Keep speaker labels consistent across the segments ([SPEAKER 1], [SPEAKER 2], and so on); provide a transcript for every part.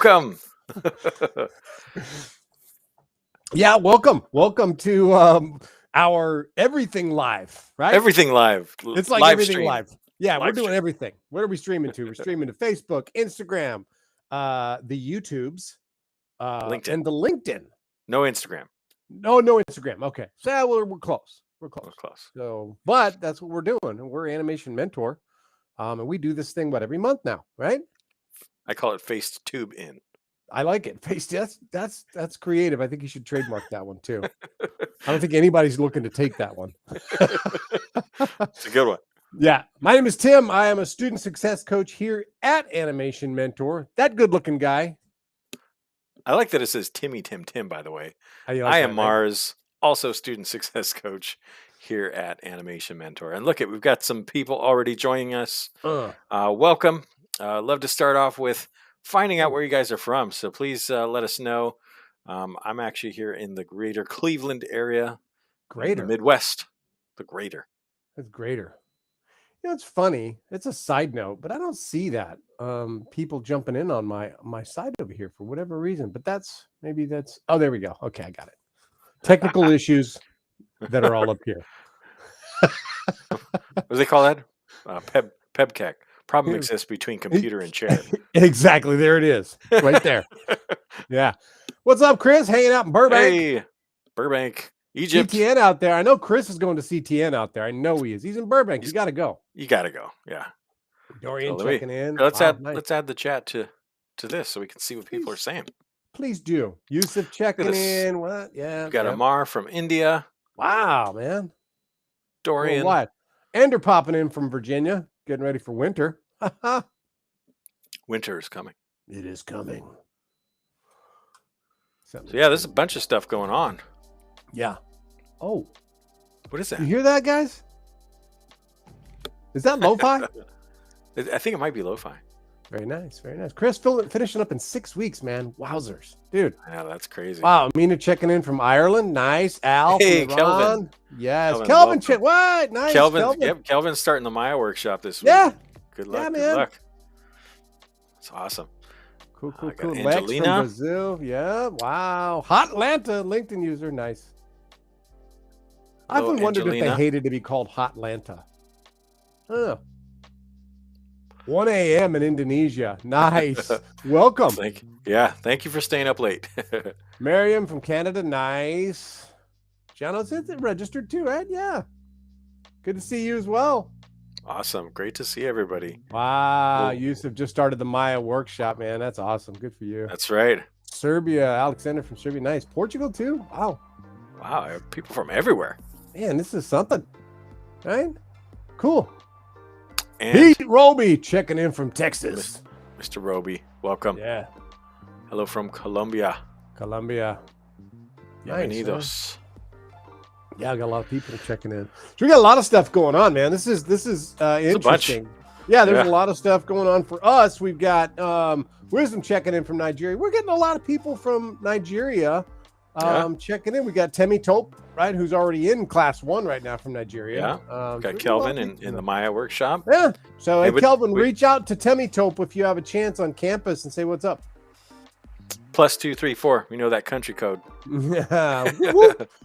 [SPEAKER 1] Welcome.
[SPEAKER 2] Yeah, welcome to our everything live, right?
[SPEAKER 1] Everything live.
[SPEAKER 2] It's like
[SPEAKER 1] live
[SPEAKER 2] everything
[SPEAKER 1] stream.
[SPEAKER 2] live. Yeah, we're
[SPEAKER 1] Live
[SPEAKER 2] doing
[SPEAKER 1] stream.
[SPEAKER 2] everything. What are we streaming to? We're streaming to Facebook, Instagram, the YouTubes,
[SPEAKER 1] LinkedIn.
[SPEAKER 2] and the LinkedIn.
[SPEAKER 1] No Instagram.
[SPEAKER 2] No Instagram. Okay, so yeah, we're close. We're close.
[SPEAKER 1] We're close.
[SPEAKER 2] So, but that's what we're doing. We're Animation Mentor, and we do this thing every month now, right?
[SPEAKER 1] I call it face to tube in.
[SPEAKER 2] I like it. Face that's creative. I think you should trademark that one too. I don't think anybody's looking to take that one.
[SPEAKER 1] It's a good one.
[SPEAKER 2] Yeah. My name is Tim. I am a student success coach here at Animation Mentor. That good looking guy.
[SPEAKER 1] I like that it says Timmy Tim, by the way.
[SPEAKER 2] Like
[SPEAKER 1] I am Mars, also student success coach here at Animation Mentor. And look, we've got some people already joining us. Welcome. Love to start off with finding out where you guys are from. So please let us know. I'm actually here in the greater Cleveland area.
[SPEAKER 2] Greater.
[SPEAKER 1] The Midwest. The greater.
[SPEAKER 2] That's greater. You know, it's funny. It's a side note, but I don't see that. People jumping in on my side over here for whatever reason. But maybe that's oh, there we go. Okay, I got it. Technical issues that are all up here.
[SPEAKER 1] What do they call that? PEBCAC. Problem exists between computer and chair.
[SPEAKER 2] Exactly. There it is. Right there. Yeah. What's up, Chris? Hanging out in Burbank.
[SPEAKER 1] Hey, Burbank, Egypt.
[SPEAKER 2] CTN out there. I know Chris is going to CTN out there. I know he is. He's in Burbank. You got to go.
[SPEAKER 1] You got to go. Yeah.
[SPEAKER 2] Dorian checking in.
[SPEAKER 1] Let's add the chat to this so we can see what people are saying.
[SPEAKER 2] Please do. Yusuf checking in. What? Yeah.
[SPEAKER 1] We got Amar from India.
[SPEAKER 2] Wow, man.
[SPEAKER 1] Dorian.
[SPEAKER 2] What? Ender popping in from Virginia, getting ready for winter.
[SPEAKER 1] Winter is coming.
[SPEAKER 2] It is coming.
[SPEAKER 1] So yeah, there's a bunch of stuff going on.
[SPEAKER 2] Yeah. Oh.
[SPEAKER 1] What is that?
[SPEAKER 2] You hear that, guys? Is that lo-fi?
[SPEAKER 1] I think it might be lo-fi.
[SPEAKER 2] Very nice. Very nice. Chris finishing up in 6 weeks, man. Wowzers. Dude.
[SPEAKER 1] Yeah, that's crazy.
[SPEAKER 2] Wow. Mina checking in from Ireland. Nice. Al.
[SPEAKER 1] Hey, Kelvin.
[SPEAKER 2] Yes. Kelvin. What? Nice.
[SPEAKER 1] Kelvin. Yep. Kelvin's starting the Maya workshop this week.
[SPEAKER 2] Yeah.
[SPEAKER 1] Good luck.
[SPEAKER 2] Yeah, man.
[SPEAKER 1] Good luck. It's awesome.
[SPEAKER 2] Cool. Lex from Brazil. Yeah. Wow. Hot Atlanta LinkedIn user. Nice. I often wondered if they hated to be called Hot Atlanta. Oh. 1 a.m. in Indonesia. Nice. Welcome.
[SPEAKER 1] Thank you for staying up late.
[SPEAKER 2] Miriam from Canada. Nice. Jono's registered too, right? Yeah. Good to see you as well.
[SPEAKER 1] Awesome. Great to see everybody.
[SPEAKER 2] Wow. Yusuf just started the Maya workshop, man. That's awesome. Good for you.
[SPEAKER 1] That's right.
[SPEAKER 2] Serbia. Alexander from Serbia. Nice. Portugal too. Wow.
[SPEAKER 1] People from everywhere.
[SPEAKER 2] Man, this is something. Right? Cool.
[SPEAKER 1] And
[SPEAKER 2] Pete Roby checking in from Texas.
[SPEAKER 1] Mr. Roby, welcome.
[SPEAKER 2] Yeah.
[SPEAKER 1] Hello from Colombia.
[SPEAKER 2] Nice.
[SPEAKER 1] Bienvenidos.
[SPEAKER 2] Yeah, I got a lot of people checking in. So we got a lot of stuff going on, man. This is interesting. Yeah, there's a lot of stuff going on for us. We've got Wisdom checking in from Nigeria. We're getting a lot of people from Nigeria checking in. We got Temi Tope, right, who's already in class 1 right now from Nigeria.
[SPEAKER 1] Yeah. Got Kelvin in the Maya workshop.
[SPEAKER 2] Yeah. So Kelvin, reach out to Temi Tope if you have a chance on campus and say what's up.
[SPEAKER 1] +234. We know that country code.
[SPEAKER 2] Yeah.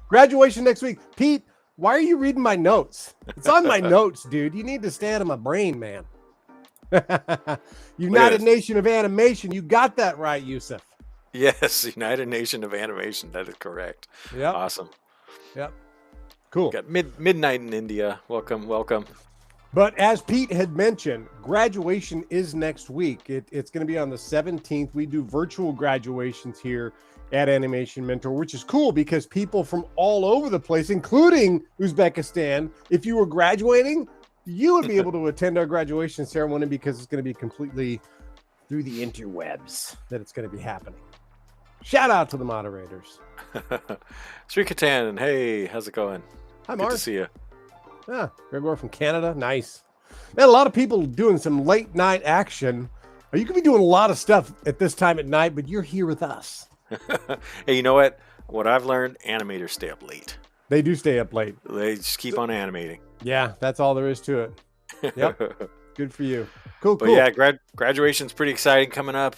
[SPEAKER 2] Graduation next week. Pete, why are you reading my notes? It's on my notes, dude. You need to stay out of my brain, man. United Nation of Animation. You got that right, Yusuf.
[SPEAKER 1] Yes, United Nation of Animation. That is correct.
[SPEAKER 2] Yeah.
[SPEAKER 1] Awesome.
[SPEAKER 2] Yep. Cool.
[SPEAKER 1] Got midnight in India. Welcome.
[SPEAKER 2] But as Pete had mentioned, graduation is next week. It's going to be on the 17th. We do virtual graduations here at Animation Mentor, which is cool because people from all over the place, including Uzbekistan, if you were graduating, you would be able to attend our graduation ceremony because it's going to be completely through the interwebs that it's going to be happening. Shout out to the moderators.
[SPEAKER 1] Sri Katan, hey, how's it going?
[SPEAKER 2] Hi, Mark.
[SPEAKER 1] Good to see you.
[SPEAKER 2] Yeah, Gregor from Canada. Nice. Man, a lot of people doing some late night action. You could be doing a lot of stuff at this time at night, but you're here with us.
[SPEAKER 1] Hey, you know what? What I've learned, animators stay up late.
[SPEAKER 2] They do stay up late.
[SPEAKER 1] They just keep on animating.
[SPEAKER 2] Yeah, that's all there is to it. Yep. Good for you. Cool.
[SPEAKER 1] Yeah, graduation's pretty exciting coming up.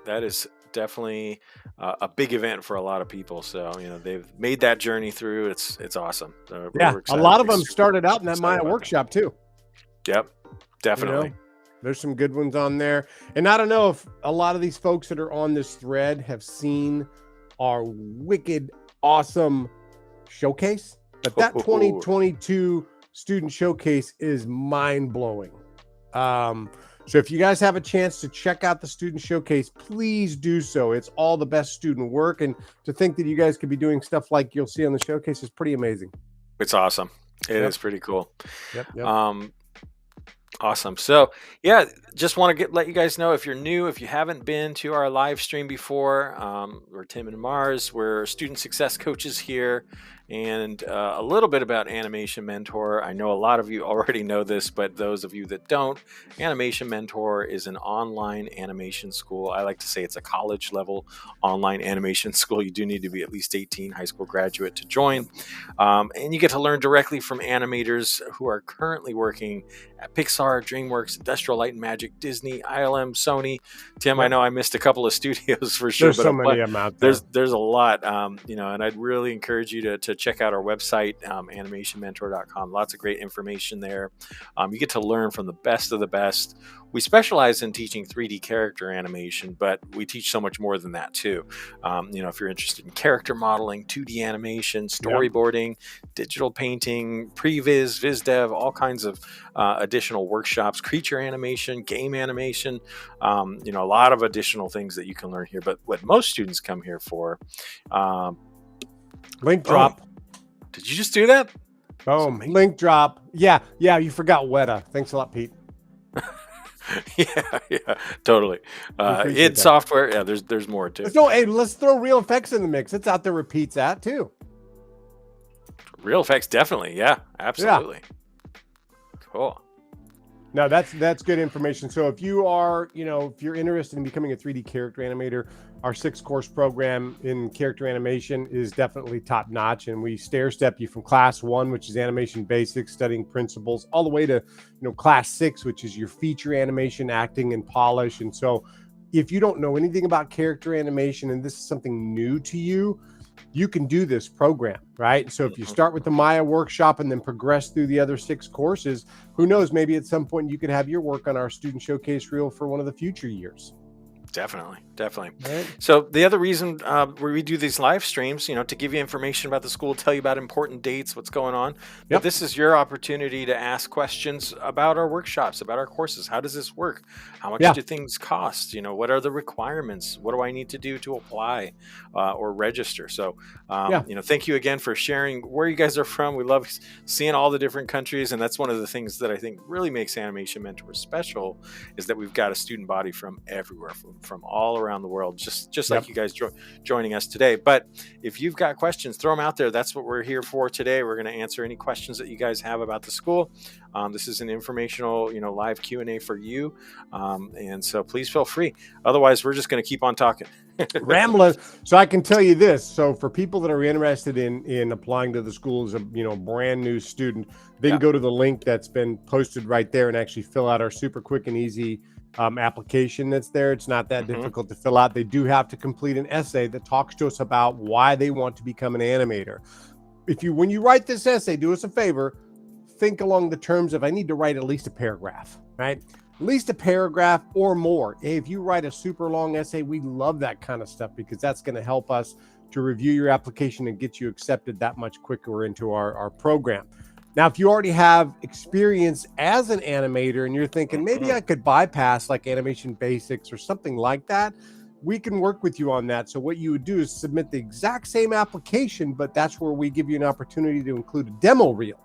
[SPEAKER 1] That is definitely a big event for a lot of people. So they've made that journey through. It's awesome.
[SPEAKER 2] Yeah,
[SPEAKER 1] We're
[SPEAKER 2] a
[SPEAKER 1] excited.
[SPEAKER 2] lot of
[SPEAKER 1] We're
[SPEAKER 2] them
[SPEAKER 1] super
[SPEAKER 2] started out in that
[SPEAKER 1] excited
[SPEAKER 2] Maya
[SPEAKER 1] about that.
[SPEAKER 2] workshop too.
[SPEAKER 1] Yep,
[SPEAKER 2] You
[SPEAKER 1] definitely.
[SPEAKER 2] know, there's some good ones on there. And I don't know if a lot of these folks that are on this thread have seen our wicked awesome showcase, but that 2022 student showcase is mind-blowing. So if you guys have a chance to check out the student showcase, please do so. It's all the best student work, and to think that you guys could be doing stuff like you'll see on the showcase is pretty amazing.
[SPEAKER 1] It's awesome. It is pretty cool.
[SPEAKER 2] Yep.
[SPEAKER 1] Awesome. So yeah, just want to let you guys know, if you're new, if you haven't been to our live stream before, we're Tim and Mars. We're student success coaches here, and a little bit about Animation Mentor. I know a lot of you already know this, but those of you that don't, Animation Mentor is an online animation school. I like to say it's a college level online animation school. You do need to be at least 18, high school graduate, to join. And you get to learn directly from animators who are currently working at Pixar, DreamWorks, Industrial Light and Magic, Disney, ILM, Sony. Tim, I know I missed a couple of studios for sure,
[SPEAKER 2] There's so many of them out there.
[SPEAKER 1] There's a lot, and I'd really encourage you to check out our website, animationmentor.com. Lots of great information there. You get to learn from the best of the best. We specialize in teaching 3D character animation, but we teach so much more than that too. If you're interested in character modeling, 2D animation, storyboarding, digital painting, previs, viz dev, all kinds of additional workshops, creature animation, game animation, a lot of additional things that you can learn here. But what most students come here for,
[SPEAKER 2] link drop.
[SPEAKER 1] Did you just do that?
[SPEAKER 2] Boom. Link drop. Yeah, you forgot Weta. Thanks a lot, Pete.
[SPEAKER 1] yeah, totally. Id Software. Yeah, there's more too.
[SPEAKER 2] Let's throw Real Effects in the mix. It's out there. Repeats that too.
[SPEAKER 1] Real Effects, definitely. Yeah, absolutely. Yeah. Cool.
[SPEAKER 2] No, that's good information. So if you are, if you're interested in becoming a 3D character animator, our 6-course program in character animation is definitely top notch, and we stair step you from class 1, which is animation basics, studying principles, all the way to class 6, which is your feature animation, acting, and polish. And so if you don't know anything about character animation and this is something new to you, you can do this program, right? So if you start with the Maya workshop and then progress through the other 6 courses, who knows, maybe at some point you could have your work on our student showcase reel for one of the future years.
[SPEAKER 1] Definitely.
[SPEAKER 2] Right.
[SPEAKER 1] So the other reason we do these live streams, to give you information about the school, tell you about important dates, what's going on. But this is your opportunity to ask questions about our workshops, about our courses. How does this work? How much do things cost? What are the requirements? What do I need to do to apply or register? So, thank you again for sharing where you guys are from. We love seeing all the different countries. And that's one of the things that I think really makes Animation Mentor special, is that we've got a student body from everywhere, from all around the world, just like you guys joining us today. But if you've got questions, throw them out there. That's what we're here for today. We're going to answer any questions that you guys have about the school. This is an informational, live Q&A for you. And so please feel free. Otherwise, we're just going to keep on talking.
[SPEAKER 2] Rambling. So I can tell you this. So for people that are interested in applying to the school as a brand new student, they can go to the link that's been posted right there and actually fill out our super quick and easy application that's there. It's not that difficult to fill out. They do have to complete an essay that talks to us about why they want to become an animator. When you write this essay, do us a favor, think along the terms of, I need to write at least a paragraph, right? At least a paragraph or more. If you write a super long essay, we love that kind of stuff, because that's going to help us to review your application and get you accepted that much quicker into our program. Now, if you already have experience as an animator and you're thinking, maybe I could bypass like animation basics or something like that, we can work with you on that. So what you would do is submit the exact same application, but that's where we give you an opportunity to include a demo reel.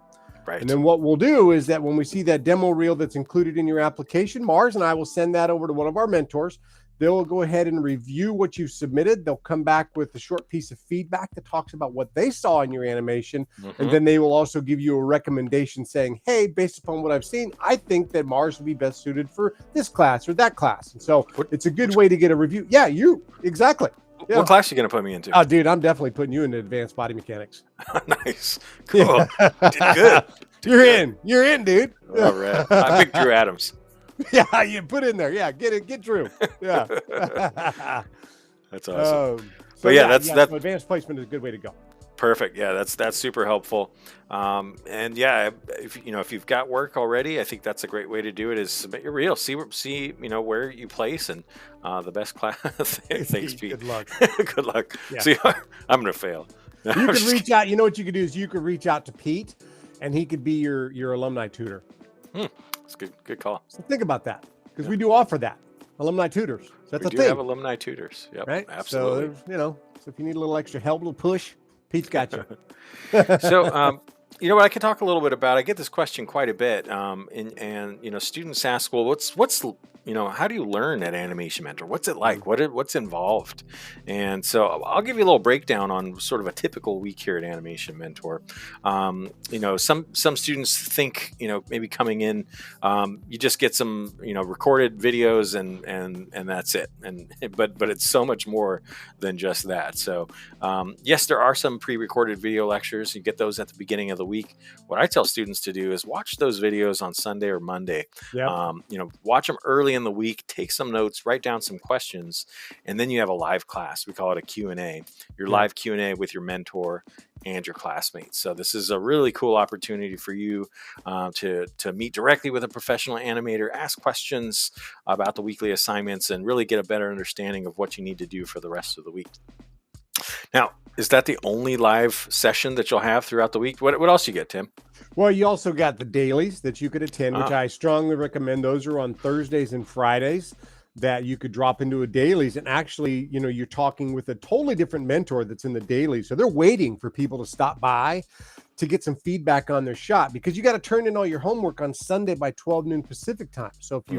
[SPEAKER 1] Right.
[SPEAKER 2] And then what we'll do is that when we see that demo reel that's included in your application, Mars and I will send that over to one of our mentors. They'll go ahead and review what you've submitted. They'll come back with a short piece of feedback that talks about what they saw in your animation. And then they will also give you a recommendation saying, hey, based upon what I've seen, I think that Mars would be best suited for this class or that class. And so it's a good way to get a review. Yeah, exactly. Yeah.
[SPEAKER 1] What class are you going to put me into?
[SPEAKER 2] Oh, dude, I'm definitely putting you into advanced body mechanics.
[SPEAKER 1] Nice. Cool. Did good.
[SPEAKER 2] You're in, dude.
[SPEAKER 1] All right. I picked Drew Adams.
[SPEAKER 2] Yeah, you put in there. Yeah, get Drew. Yeah.
[SPEAKER 1] That's awesome.
[SPEAKER 2] So
[SPEAKER 1] But yeah,
[SPEAKER 2] yeah,
[SPEAKER 1] that's
[SPEAKER 2] yeah.
[SPEAKER 1] that.
[SPEAKER 2] So advanced placement is a good way to go.
[SPEAKER 1] Perfect. Yeah, that's super helpful. And yeah, if you've got work already, I think that's a great way to do it. Is submit your reel, see where you place, and the best class. Thanks, Pete.
[SPEAKER 2] Good luck.
[SPEAKER 1] Good luck.
[SPEAKER 2] Yeah.
[SPEAKER 1] See, I'm gonna fail. No,
[SPEAKER 2] You
[SPEAKER 1] I'm
[SPEAKER 2] could
[SPEAKER 1] just
[SPEAKER 2] reach out. You know what you could do is you could reach out to Pete, and he could be your alumni tutor.
[SPEAKER 1] It's good call.
[SPEAKER 2] So think about that, because we do offer that alumni tutors. That's
[SPEAKER 1] We
[SPEAKER 2] a
[SPEAKER 1] do
[SPEAKER 2] thing,
[SPEAKER 1] have alumni tutors. Yep,
[SPEAKER 2] right?
[SPEAKER 1] absolutely.
[SPEAKER 2] So so if you need a little extra help, a little push, Pete's got you.
[SPEAKER 1] So, what I can talk a little bit about. I get this question quite a bit, and students ask, well, how do you learn at Animation Mentor? What's it like? What's involved? And so I'll give you a little breakdown on sort of a typical week here at Animation Mentor. Some students think, maybe coming in, you just get some, recorded videos and that's it. But it's so much more than just that. So yes, there are some pre-recorded video lectures. You get those at the beginning of the week. What I tell students to do is watch those videos on Sunday or Monday.
[SPEAKER 2] Yeah.
[SPEAKER 1] Watch them early in the week, take some notes, write down some questions, and then you have a live class. We call it a Q&A. Your live Q&A with your mentor and your classmates. So this is a really cool opportunity for you to meet directly with a professional animator, ask questions about the weekly assignments, and really get a better understanding of what you need to do for the rest of the week. Now, is that the only live session that you'll have throughout the week? What else you get, Tim?
[SPEAKER 2] Well, you also got the dailies that you could attend, which I strongly recommend. Those are on Thursdays and Fridays that you could drop into a dailies. And actually, you're talking with a totally different mentor that's in the dailies. So they're waiting for people to stop by to get some feedback on their shot, because you got to turn in all your homework on Sunday by 12 noon Pacific time. So if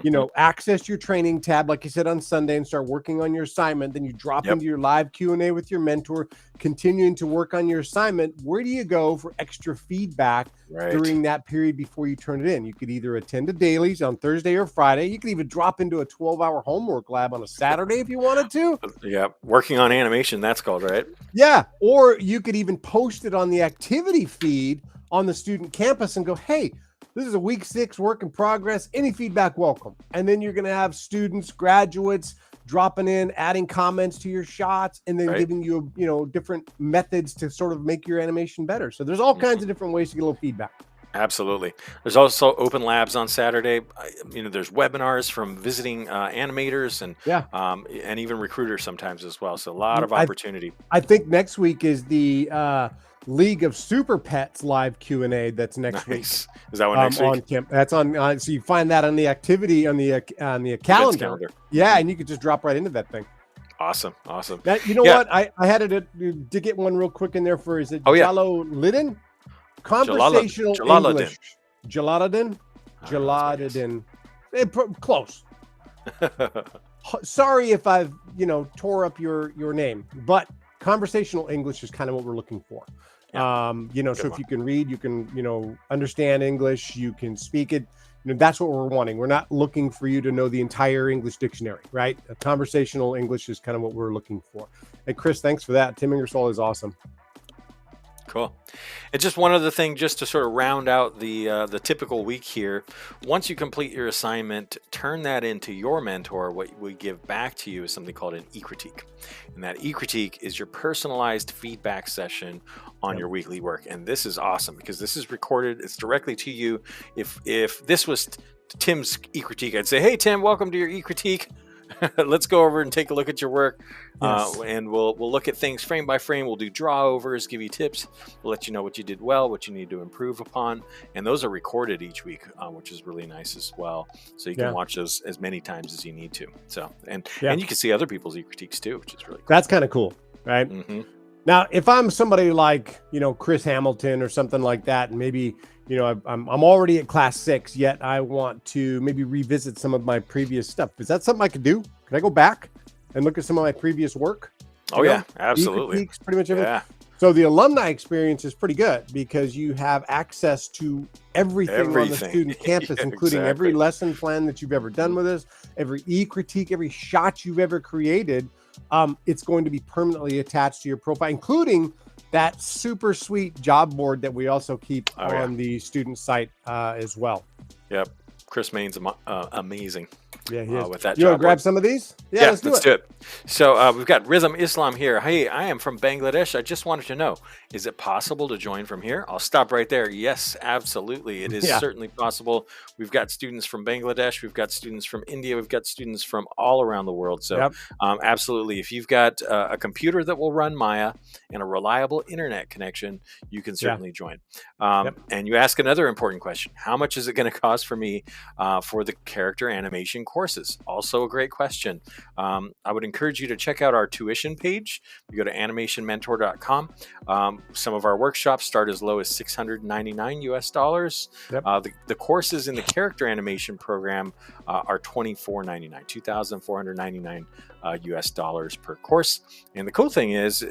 [SPEAKER 2] you, access your training tab, like you said, on Sunday and start working on your assignment, then you drop into your live Q&A with your mentor, continuing to work on your assignment. Where do you go for extra feedback during that period before you turn it in? You could either attend a dailies on Thursday or Friday. You could even drop into a 12-hour homework lab on a Saturday if you wanted to.
[SPEAKER 1] Yeah, working on animation, that's called, right?
[SPEAKER 2] Yeah, or you could even post it on the activity feed on the student campus and go, hey, this is a week 6 work in progress. Any feedback welcome. And then you're going to have students, graduates dropping in, adding comments to your shots, and then giving you, different methods to sort of make your animation better. So there's all kinds of different ways to get a little feedback.
[SPEAKER 1] Absolutely. There's also open labs on Saturday. There's webinars from visiting animators and even recruiters sometimes as well. So a lot of opportunity.
[SPEAKER 2] I think next week is the League of Super Pets live Q&A. That's next week. Is
[SPEAKER 1] that one next week?
[SPEAKER 2] That's on. So you find that on the activity on the calendar. Yeah, and you could just drop right into that thing.
[SPEAKER 1] Awesome.
[SPEAKER 2] That, what? I had to get one real quick in there for, is it Jallo Lidden? Conversational English. Jalaladdin? Close. Sorry if I've, tore up your name, but conversational English is kind of what we're looking for. So if you can read, you can, understand English, you can speak it. That's what we're wanting. We're not looking for you to know the entire English dictionary, right? A conversational English is kind of what we're looking for. Hey, Chris, thanks for that. Tim Ingersoll is awesome.
[SPEAKER 1] Cool. And just one other thing, just to sort of round out the typical week here. Once you complete your assignment, turn that into your mentor. What we give back to you is something called an e-critique. And that e-critique is your personalized feedback session on your weekly work. And this is awesome because this is recorded. It's directly to you. If this was Tim's e-critique, I'd say, hey, Tim, welcome to your e-critique. Let's go over and take a look at your work. And we'll look at things frame by frame. We'll do draw overs, give you tips. We'll let you know what you did well, what you need to improve upon. And those are recorded each week, which is really nice as well. So you can watch those as many times as you need to. So, and you can see other people's e-critiques too, which is really cool.
[SPEAKER 2] That's kind of cool, right? Now, if I'm somebody like, Chris Hamilton or something like that, and maybe, I'm already at class 6, yet I want to maybe revisit some of my previous stuff. Is that something I could do? Can I go back and look at some of my previous work?
[SPEAKER 1] Yeah, absolutely.
[SPEAKER 2] Pretty much everything. Yeah. So the alumni experience is pretty good because you have access to everything. On the student campus, including every lesson plan that you've ever done with us, every e-critique, every shot you've ever created. It's going to be permanently attached to your profile, including that super sweet job board that we also keep on the student site as well.
[SPEAKER 1] Yep. Chris Main's amazing.
[SPEAKER 2] Yeah, he is.
[SPEAKER 1] With that
[SPEAKER 2] You want to
[SPEAKER 1] job
[SPEAKER 2] grab
[SPEAKER 1] board.
[SPEAKER 2] some of these? Yeah,
[SPEAKER 1] Yeah,
[SPEAKER 2] let's do
[SPEAKER 1] let's
[SPEAKER 2] it.
[SPEAKER 1] do it. So we've got Rhythm Islam here. Hey, I am from Bangladesh. I just wanted to know, is it possible to join from here? I'll stop right there. Yes, absolutely. It is
[SPEAKER 2] Yeah.
[SPEAKER 1] certainly possible. We've got students from Bangladesh. We've got students from India. We've got students from all around the world. So
[SPEAKER 2] Yep.
[SPEAKER 1] absolutely. If you've got a computer that will run Maya and a reliable internet connection, you can
[SPEAKER 2] Yeah.
[SPEAKER 1] certainly join.
[SPEAKER 2] Yep.
[SPEAKER 1] And you ask another important question. How much is it going to cost for me for the character animation courses? Also a great question. I would encourage you to check out our tuition page. You go to animationmentor.com. Some of our workshops start as low as $699 US.
[SPEAKER 2] Yep.
[SPEAKER 1] The courses in the character animation program are $2,499, $2,499 US dollars per course. And the cool thing is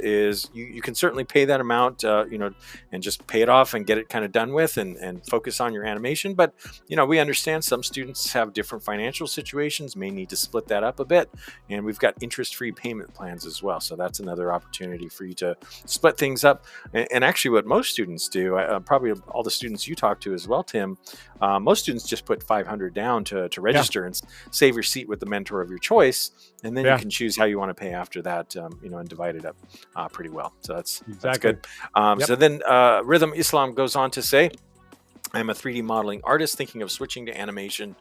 [SPEAKER 1] you can certainly pay that amount, and just pay it off and get it kind of done with and focus on your animation. But, we understand some students have different financial situations, may need to split that up a bit. And we've got interest-free payment plans as well. So that's another opportunity for you to split things up. And actually what most students do, probably all the students you talk to as well, Tim, most students just put $500 down to register and save your seat with the mentor of your choice. And then you can choose how you want to pay after that, and divide it up pretty well. So that's good. So then Rhythm Islam goes on to say, I'm a 3D modeling artist thinking of switching to animation.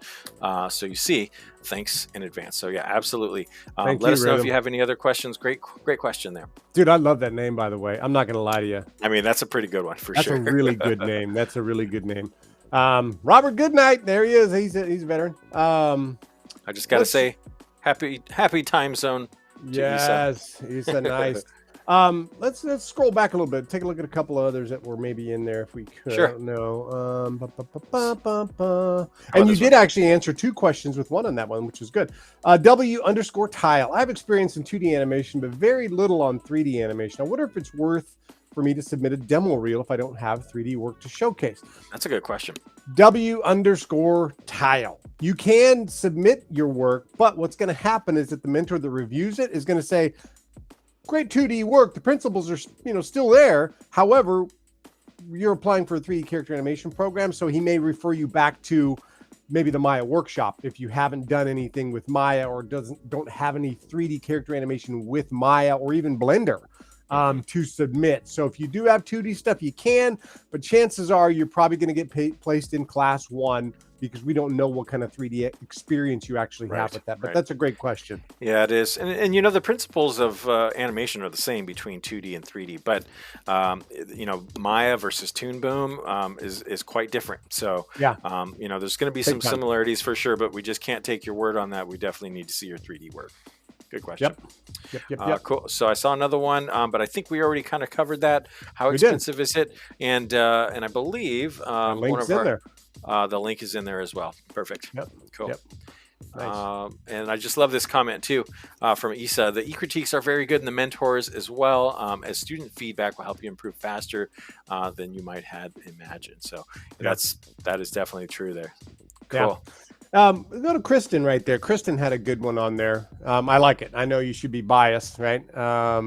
[SPEAKER 1] So you see, thanks in advance. So yeah, absolutely. Let us know if you have any other questions. Great question there.
[SPEAKER 2] Dude, I love that name, by the way. I'm not going to lie to you.
[SPEAKER 1] I mean, that's a pretty good one for sure.
[SPEAKER 2] That's a really good name. That's a really good name. Robert Goodnight. There he is. He's a veteran.
[SPEAKER 1] I just got to say, happy time zone.
[SPEAKER 2] Yes, Isa, nice. Let's scroll back a little bit. Take a look at a couple of others that were maybe in there if we could.
[SPEAKER 1] Sure.
[SPEAKER 2] No. And you did actually answer 2 questions with one on that one, which is good. W_tile. I have experience in 2D animation, but very little on 3D animation. I wonder if it's worth for me to submit a demo reel if I don't have 3D work to showcase.
[SPEAKER 1] That's a good question.
[SPEAKER 2] W_tile. You can submit your work, but what's going to happen is that the mentor that reviews it is going to say, great 2D work. The principles are, still there. However, you're applying for a 3D character animation program, so he may refer you back to maybe the Maya workshop if you haven't done anything with Maya or don't have any 3D character animation with Maya or even Blender to submit. So if you do have 2D stuff, you can, but chances are you're probably going to get placed in class 1 because we don't know what kind of 3D experience you actually have with that. But that's a great question.
[SPEAKER 1] Yeah, it is. And the principles of animation are the same between 2D and 3D. But, Maya versus Toon Boom is quite different. So, there's going to be some similarities for sure, but we just can't take your word on that. We definitely need to see your 3D work. Good question.
[SPEAKER 2] Yep.
[SPEAKER 1] Cool. So I saw another one, but I think we already kind of covered that. How expensive is it? And I believe
[SPEAKER 2] link's in there.
[SPEAKER 1] The link is in there as well. Perfect.
[SPEAKER 2] Yep.
[SPEAKER 1] Cool.
[SPEAKER 2] Yep. Nice.
[SPEAKER 1] And I just love this comment too from Isa. The e-critiques are very good, and the mentors as well, as student feedback will help you improve faster than you might have imagined. So that is definitely true there. Cool.
[SPEAKER 2] Go to Kristen right there. Kristen had a good one on there. I like it. I know you should be biased, right? I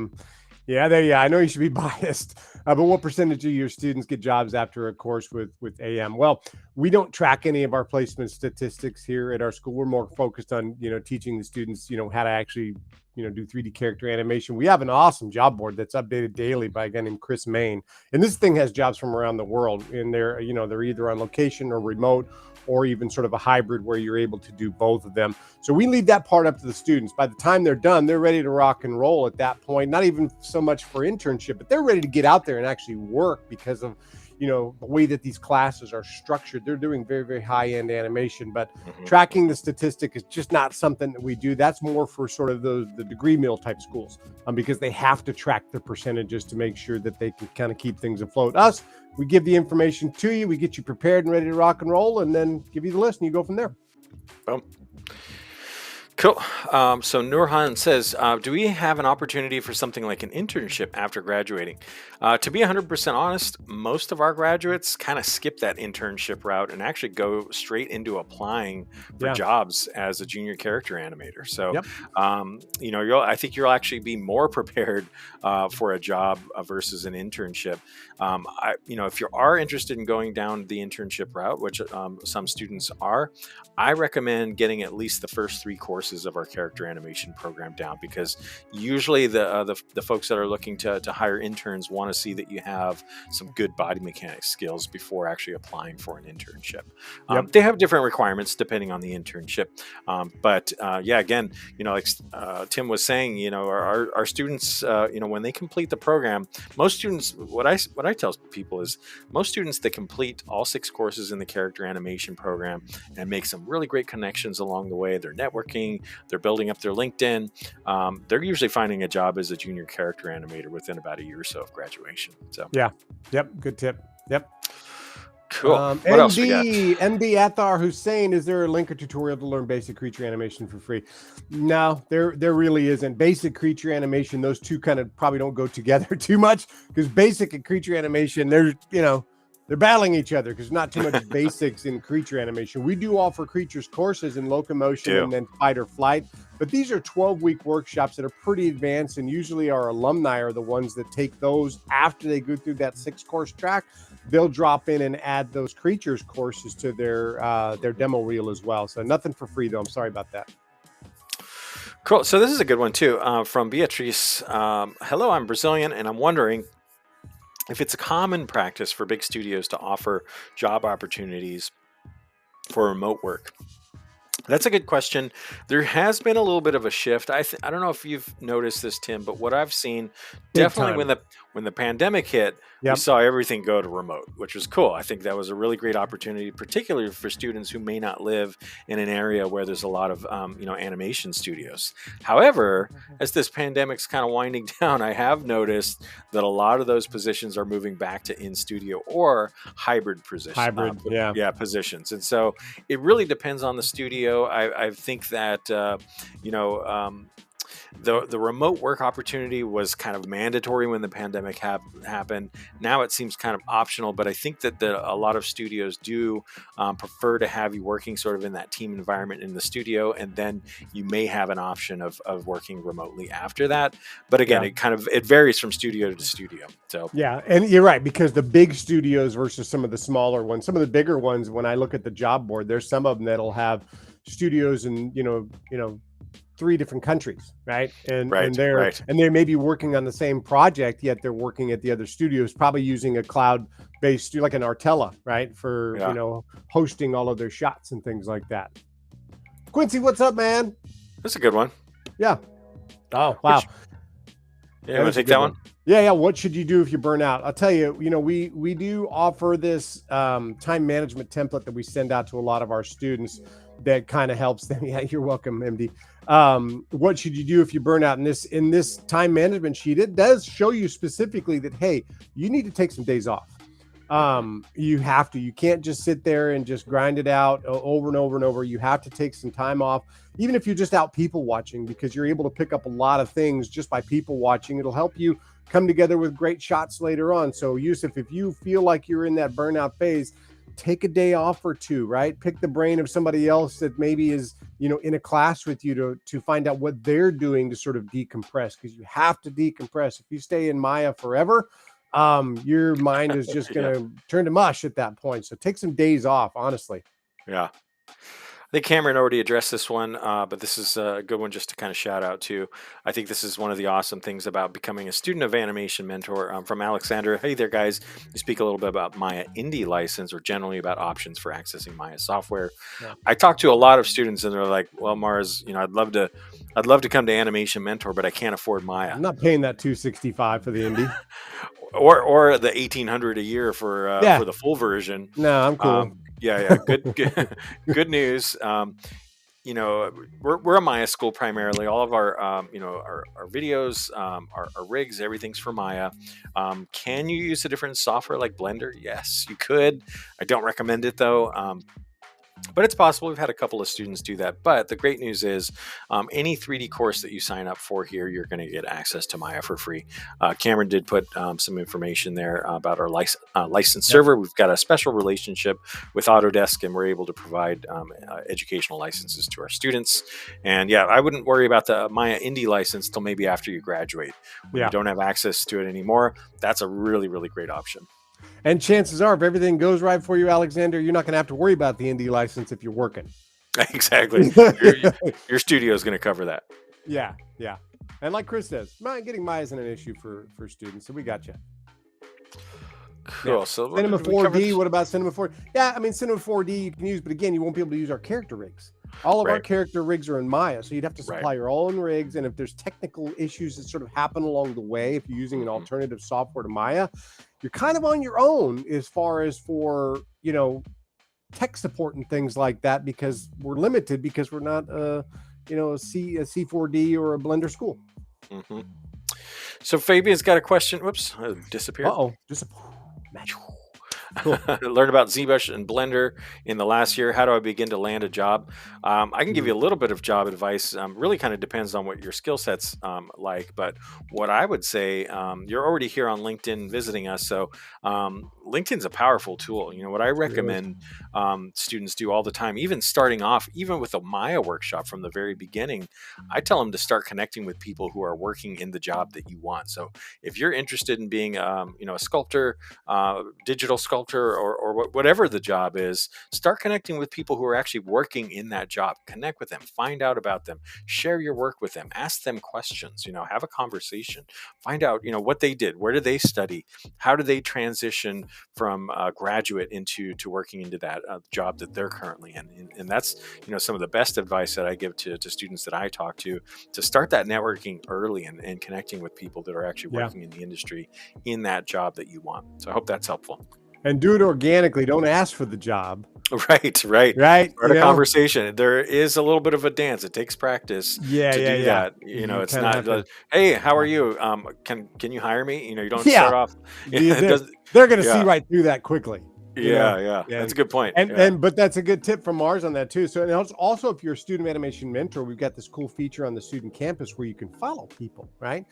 [SPEAKER 2] know you should be biased. But what percentage of your students get jobs after a course with AM? Well, we don't track any of our placement statistics here at our school. We're more focused on, teaching the students, how to actually, do 3D character animation. We have an awesome job board that's updated daily by a guy named Chris Main. And this thing has jobs from around the world. And they're either on location or remote, or even sort of a hybrid where you're able to do both of them. So we leave that part up to the students. By the time they're done, they're ready to rock and roll at that point. Not even so much for internship, but they're ready to get out there and actually work because of, the way that these classes are structured. They're doing very, very high-end animation, but tracking the statistic is just not something that we do. That's more for sort of the degree mill type schools because they have to track the percentages to make sure that they can kind of keep things afloat. Us, we give the information to you, we get you prepared and ready to rock and roll, and then give you the list, and you go from there.
[SPEAKER 1] Boom. Cool. So Nurhan says, do we have an opportunity for something like an internship after graduating? To be 100% honest, most of our graduates kind of skip that internship route and actually go straight into applying for
[SPEAKER 2] Yeah.
[SPEAKER 1] jobs as a junior character animator. So,
[SPEAKER 2] Yep.
[SPEAKER 1] I think you'll actually be more prepared for a job versus an internship. If you are interested in going down the internship route, which some students are, I recommend getting at least the first three courses of our character animation program down, because usually the folks that are looking to hire interns want to see that you have some good body mechanics skills before actually applying for an internship.
[SPEAKER 2] Yep.
[SPEAKER 1] They have different requirements depending on the internship, but yeah, again, like Tim was saying, our students, when they complete the program, most students, what I tell people is most students that complete all six courses in the character animation program and make some really great connections along the way. They're networking, they're building up their LinkedIn. They're usually finding a job as a junior character animator within about a year or so of graduation. So,
[SPEAKER 2] Yeah. Yep. Good tip. Yep.
[SPEAKER 1] cool. What else we got?
[SPEAKER 2] MD Athar Hussein, is there a link or tutorial to learn basic creature animation for free? No, there really isn't. Basic creature animation, those two kind of probably don't go together too much, because basic and creature animation, they're battling each other because not too much basics in creature animation. We do offer creatures courses in locomotion and then fight or flight, but these are 12-week workshops that are pretty advanced, and usually our alumni are the ones that take those after they go through that 6-course track. They'll drop in and add those creatures courses to their demo reel as well. So nothing for free though. I'm sorry about that.
[SPEAKER 1] Cool. So this is a good one too, from Beatrice. Hello, I'm Brazilian, and I'm wondering if it's a common practice for big studios to offer job opportunities for remote work. That's a good question. There has been a little bit of a shift. I don't know if you've noticed this, Tim, but what I've seen,
[SPEAKER 2] Big
[SPEAKER 1] definitely
[SPEAKER 2] time.
[SPEAKER 1] when the pandemic hit, we
[SPEAKER 2] Yep.
[SPEAKER 1] saw everything go to remote, which was cool. I think that was a really great opportunity, particularly for students who may not live in an area where there's a lot of animation studios. However, as this pandemic's kind of winding down, I have noticed that a lot of those positions are moving back to in studio or hybrid positions.
[SPEAKER 2] Hybrid. Yeah.
[SPEAKER 1] Yeah, positions, and so it really depends on the studio. I think that the remote work opportunity was kind of mandatory when the pandemic happened. Now it seems kind of optional, but I think that a lot of studios do prefer to have you working sort of in that team environment in the studio, and then you may have an option of working remotely after that. But again,
[SPEAKER 2] Yeah.
[SPEAKER 1] it varies from studio to studio. So
[SPEAKER 2] Yeah, and you're right, because the big studios versus some of the smaller ones, some of the bigger ones, when I look at the job board, there's some of them that'll have studios in, 3 different countries, right? And
[SPEAKER 1] right,
[SPEAKER 2] they're
[SPEAKER 1] right.
[SPEAKER 2] and they may be working on the same project, yet they're working at the other studios, probably using a cloud-based studio like an Artella, right? For,
[SPEAKER 1] Yeah.
[SPEAKER 2] hosting all of their shots and things like that. Quincy, what's up, man?
[SPEAKER 1] That's a good one.
[SPEAKER 2] Yeah. Oh, wow.
[SPEAKER 1] Yeah, you want to take that one?
[SPEAKER 2] Yeah. What should you do if you burn out? I'll tell you, we do offer this time management template that we send out to a lot of our students that kind of helps them. Yeah, you're welcome, MD. What should you do if you burn out? In this time management sheet, it does show you specifically that, hey, you need to take some days off. You have to. You can't just sit there and just grind it out over and over and over. You have to take some time off, even if you're just out people watching, because you're able to pick up a lot of things just by people watching. It'll help you come together with great shots later on. So, Yusuf, if you feel like you're in that burnout phase, take a day off or two, right? Pick the brain of somebody else that maybe is, in a class with you to find out what they're doing to sort of decompress, because you have to decompress. If you stay in Maya forever, your mind is just going to turn to mush at that point. So take some days off, honestly.
[SPEAKER 1] Yeah. I think Cameron already addressed this one, but this is a good one just to kind of shout out to. I think this is one of the awesome things about becoming a student of animation mentor, from Alexander. Hey there, guys. You speak a little bit about Maya Indie license, or generally about options for accessing Maya software.
[SPEAKER 2] Yeah.
[SPEAKER 1] I talk to a lot of students, and they're like, "Well, Mars, I'd love to come to Animation Mentor, but I can't afford Maya.
[SPEAKER 2] I'm not paying that $265 for the indie,
[SPEAKER 1] or the 1,800 a year for the full version."
[SPEAKER 2] No, I'm cool.
[SPEAKER 1] Yeah. Good news. We're a Maya school primarily. All of our our videos, our rigs, everything's for Maya. Can you use a different software like Blender? Yes, you could. I don't recommend it though. But it's possible. We've had a couple of students do that. But the great news is, any 3D course that you sign up for here, you're going to get access to Maya for free. Cameron did put some information there about our license
[SPEAKER 2] Yep.
[SPEAKER 1] server. We've got a special relationship with Autodesk, and we're able to provide educational licenses to our students. And yeah, I wouldn't worry about the Maya Indie license till maybe after you graduate. When you don't have access to it anymore, that's a really, really great option.
[SPEAKER 2] And chances are, if everything goes right for you, Alexander, you're not going to have to worry about the indie license if you're working.
[SPEAKER 1] Exactly. Your studio is going to cover that.
[SPEAKER 2] Yeah. And like Chris says, getting Maya isn't an issue for students, so we got you.
[SPEAKER 1] Cool.
[SPEAKER 2] Yeah.
[SPEAKER 1] So
[SPEAKER 2] Cinema 4D. What about Cinema 4D? Yeah, I mean, Cinema 4D you can use, but again, you won't be able to use our character rigs. All of our character rigs are in Maya, so you'd have to supply your own rigs. And if there's technical issues that sort of happen along the way, if you're using an alternative software to Maya, you're kind of on your own as far as for, tech support and things like that, because we're limited because we're not, a C4D or a Blender school.
[SPEAKER 1] Mm-hmm. So Fabian's got a question. Whoops, disappeared.
[SPEAKER 2] Magic.
[SPEAKER 1] Cool. Learn about ZBrush and Blender in the last year. How do I begin to land a job? I can give you a little bit of job advice. Really kind of depends on what your skill set's like. But what I would say, you're already here on LinkedIn visiting us. So LinkedIn's a powerful tool. What I recommend students do all the time, even starting off, even with a Maya workshop from the very beginning, I tell them to start connecting with people who are working in the job that you want. So if you're interested in being, a sculptor, digital sculptor, or whatever the job is, start connecting with people who are actually working in that job. Connect with them, find out about them, share your work with them, ask them questions, have a conversation, find out, what they did, where did they study, how do they transition from graduate into working into that job that they're currently in. And that's, some of the best advice that I give to students that I talk to start that networking early and connecting with people that are actually working in the industry in that job that you want. So I hope that's helpful.
[SPEAKER 2] And do it organically. Don't ask for the job.
[SPEAKER 1] Right. Start a conversation. There is a little bit of a dance. It takes practice to do that. It's not hey, how are you? Can you hire me? You don't start off.
[SPEAKER 2] They're going to see right through that quickly.
[SPEAKER 1] Yeah. That's a good point.
[SPEAKER 2] But that's a good tip from Mars on that too. So and also, if you're a student animation mentor, we've got this cool feature on the student campus where you can follow people, right?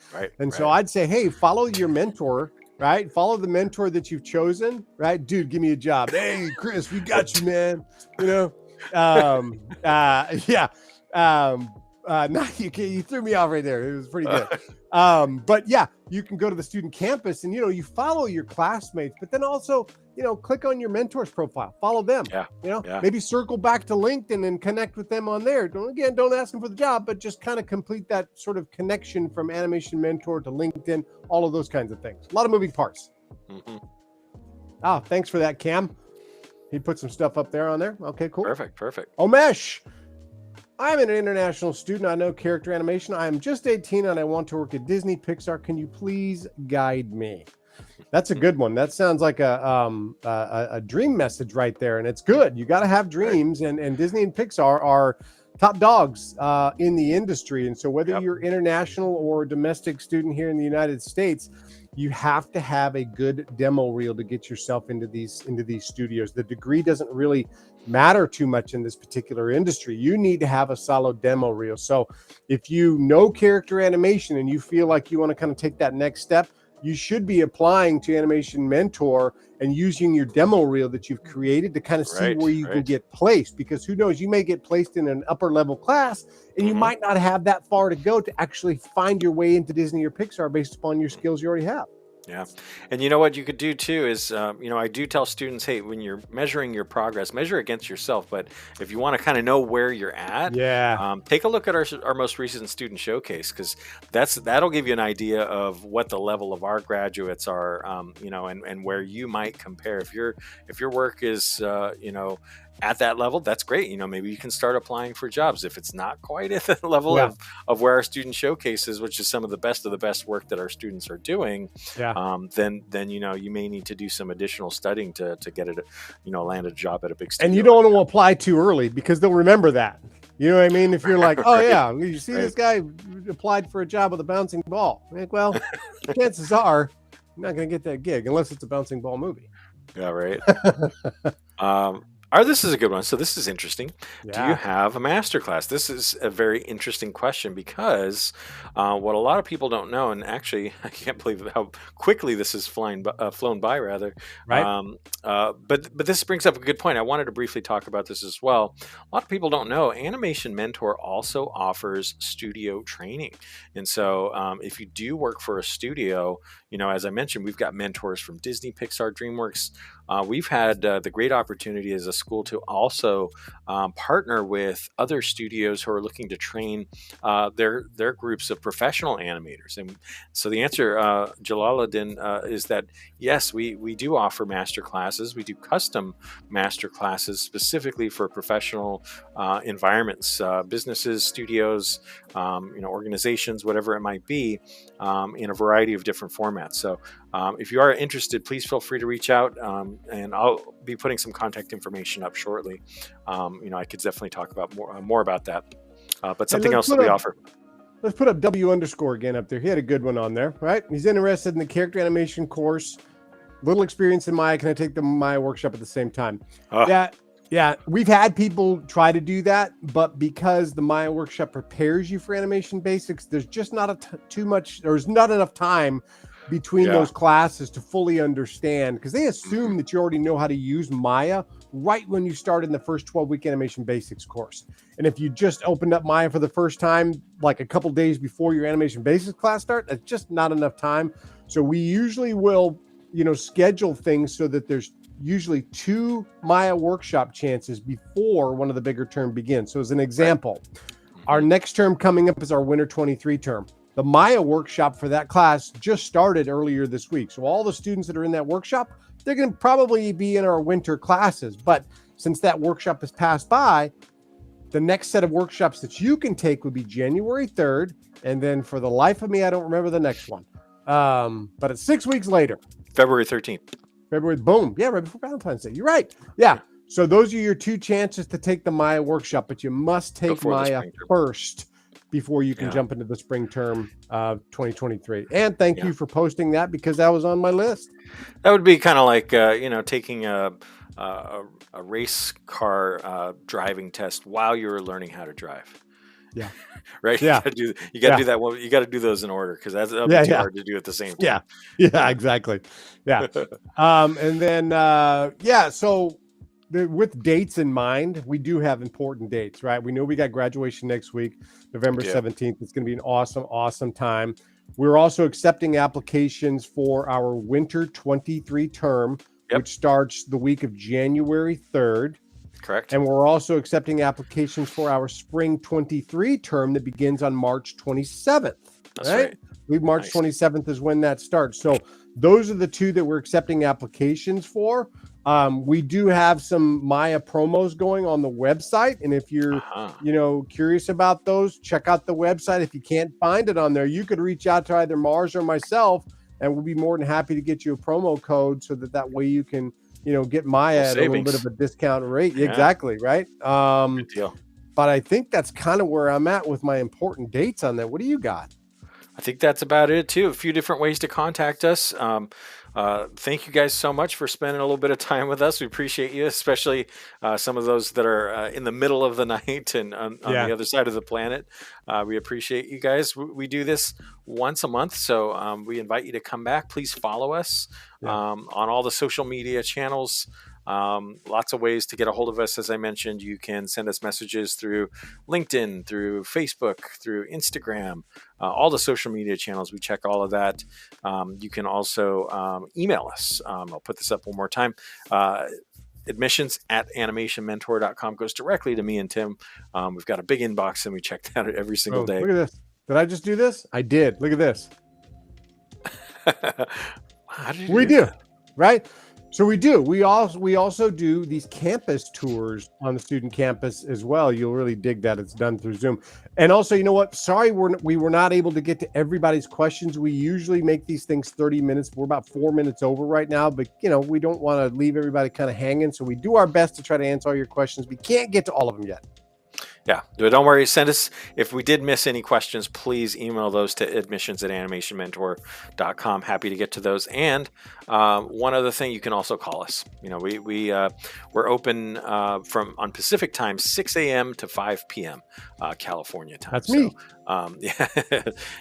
[SPEAKER 2] So I'd say, hey, follow your mentor. Right? Follow the mentor that you've chosen, right? Dude, give me a job. Hey, Chris, we got you, man. You threw me off right there. It was pretty good. But yeah, you can go to the student campus and, you follow your classmates, but then also, click on your mentor's profile, follow them, maybe circle back to LinkedIn and connect with them on there. Don't ask them for the job, but just kind of complete that sort of connection from Animation Mentor to LinkedIn, all of those kinds of things. A lot of moving parts. Thanks for that, Cam. He put some stuff up there on there. Okay, cool.
[SPEAKER 1] Perfect.
[SPEAKER 2] Omesh. I'm an international student. I know character animation. I am just 18 and I want to work at Disney, Pixar. Can you please guide me? That's a good one. That sounds like a dream message right there. And it's good. You got to have dreams. And Disney and Pixar are top dogs in the industry. And so whether you're international or a domestic student here in the United States, you have to have a good demo reel to get yourself into these studios. The degree doesn't really matter too much in this particular industry. You need to have a solid demo reel. So if you know character animation and you feel like you want to kind of take that next step, you should be applying to Animation Mentor and using your demo reel that you've created to kind of see where you can get placed, because who knows, you may get placed in an upper level class and you might not have that far to go to actually find your way into Disney or Pixar based upon your skills you already have.
[SPEAKER 1] Yeah. And you know what you could do too is, I do tell students, hey, when you're measuring your progress, measure against yourself. But if you want to kind of know where you're at, take a look at our most recent student showcase, because that'll give you an idea of what the level of our graduates are, and where you might compare. If your work is, at that level, that's great. Maybe you can start applying for jobs. If it's not quite at the level of where our student showcase is, which is some of the best work that our students are doing, then you may need to do some additional studying to get it, land a job at a big studio.
[SPEAKER 2] And you don't want to apply too early, because they'll remember that. You know what I mean? If you're like, you see this guy applied for a job with a bouncing ball. Like, well, chances are you're not going to get that gig unless it's a bouncing ball movie.
[SPEAKER 1] Yeah, right. This is a good one. So this is interesting. Do you
[SPEAKER 2] Yeah.
[SPEAKER 1] have a master class? This is a very interesting question because what a lot of people don't know, and actually I can't believe how quickly this has flown by, rather.
[SPEAKER 2] Right.
[SPEAKER 1] But this brings up a good point. I wanted to briefly talk about this as well. A lot of people don't know Animation Mentor also offers studio training, and so if you do work for a studio, as I mentioned, we've got mentors from Disney, Pixar, DreamWorks. We've had the great opportunity as a school to also partner with other studios who are looking to train their groups of professional animators. And so the answer, Jalaluddin, is that yes, we do offer master classes. We do custom master classes specifically for professional environments, businesses, studios, organizations, whatever it might be, in a variety of different formats. So if you are interested, please feel free to reach out, and I'll be putting some contact information up shortly. I could definitely talk about more about that, but
[SPEAKER 2] Hey,
[SPEAKER 1] something else that we offer.
[SPEAKER 2] let's put up W underscore again up there. He had a good one on there, right? He's interested in the character animation course. Little experience in Maya. Can I take the Maya workshop at the same time? Yeah. Yeah, we've had people try to do that, but because the Maya workshop prepares you for animation basics, there's just not there's not enough time between those classes to fully understand, because they assume that you already know how to use Maya right when you start in the first 12-week animation basics course. And if you just opened up Maya for the first time, like a couple days before your animation basics class start, that's just not enough time. So we usually will, schedule things so that there's usually 2 Maya workshop chances before one of the bigger term begins. So as an example, our next term coming up is our winter 23 term. The Maya workshop for that class just started earlier this week. So all the students that are in that workshop, they're going to probably be in our winter classes. But since that workshop has passed by, the next set of workshops that you can take would be January 3rd. And then for the life of me, I don't remember the next one. But it's 6 weeks later.
[SPEAKER 1] February 13th.
[SPEAKER 2] February, boom. Yeah, right before Valentine's Day. You're right. Yeah. So those are your 2 chances to take the Maya workshop, but you must take
[SPEAKER 1] Before
[SPEAKER 2] Maya first before you can jump into the spring term of 2023. And thank you for posting that, because that was on my list.
[SPEAKER 1] That would be kind of like, taking a race car driving test while you're learning how to drive.
[SPEAKER 2] Yeah.
[SPEAKER 1] Right.
[SPEAKER 2] Yeah.
[SPEAKER 1] You got to do that. Well, you got to do those in order, because that's too hard to do at the same time.
[SPEAKER 2] Yeah, exactly. Yeah. And then, so with dates in mind, we do have important dates, right? We know we got graduation next week, November 17th. It's going to be an awesome time. We're also accepting applications for our winter 23 term, which starts the week of January 3rd.
[SPEAKER 1] Correct.
[SPEAKER 2] And we're also accepting applications for our spring 23 term that begins on March 27th.
[SPEAKER 1] That's right.
[SPEAKER 2] I believe March 27th is when that starts. So those are the 2 that we're accepting applications for. We do have some Maya promos going on the website. And if you're, curious about those, check out the website. If you can't find it on there, you could reach out to either Mars or myself, and we'll be more than happy to get you a promo code so that way you can, get Maya at a little bit of a discount rate. Yeah. Exactly. Right.
[SPEAKER 1] Good deal.
[SPEAKER 2] But I think that's kind of where I'm at with my important dates on that. What do you got?
[SPEAKER 1] I think that's about it too. A few different ways to contact us. Thank you guys so much for spending a little bit of time with us. We appreciate you, especially some of those that are in the middle of the night and on the other side of the planet. We appreciate you guys. We do this once a month, so we invite you to come back. Please follow us on all the social media channels. Lots of ways to get a hold of us. As I mentioned, you can send us messages through LinkedIn, through Facebook, through Instagram, all the social media channels. We check all of that. You can also email us. I'll put this up one more time. admissions@animationmentor.com goes directly to me and Tim. We've got a big inbox, and we check that every single day.
[SPEAKER 2] Look at this. Did I just do this? I did. Look at this.
[SPEAKER 1] How did you do that?
[SPEAKER 2] Right? So we do. We also do these campus tours on the student campus as well. You'll really dig that. It's done through Zoom. And also, you know what? Sorry, we were not able to get to everybody's questions. We usually make these things 30 minutes. We're about 4 minutes over right now, but we don't want to leave everybody kind of hanging. So we do our best to try to answer all your questions. We can't get to all of them yet.
[SPEAKER 1] Yeah, but don't worry. Send us, if we did miss any questions, please email those to admissions@animationmentor.com. Happy to get to those. And one other thing, you can also call us. You know, we're open from on Pacific time, 6 a.m. to 5 p.m. California time.
[SPEAKER 2] That's me.
[SPEAKER 1] Yeah,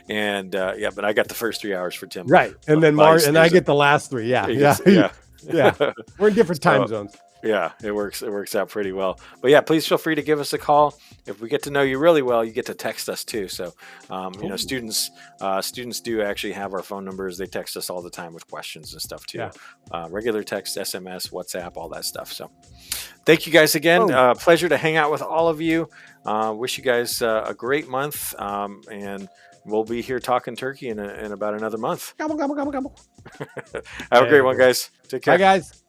[SPEAKER 1] and yeah, but I got the first 3 hours for Tim.
[SPEAKER 2] Right, and then and I get the last 3. Yeah, yeah,
[SPEAKER 1] Yeah.
[SPEAKER 2] yeah. We're in different time zones.
[SPEAKER 1] Yeah, it works. It works out pretty well. But yeah, please feel free to give us a call. If we get to know you really well, you get to text us too. So, you know, students do actually have our phone numbers. They text us all the time with questions and stuff too.
[SPEAKER 2] Yeah.
[SPEAKER 1] Regular text, SMS, WhatsApp, all that stuff. So, thank you guys again. Pleasure to hang out with all of you. Wish you guys a great month, and we'll be here talking turkey in about another month.
[SPEAKER 2] Gobble, gobble, gobble, gobble.
[SPEAKER 1] Have a great one, guys. Take care.
[SPEAKER 2] Bye, guys.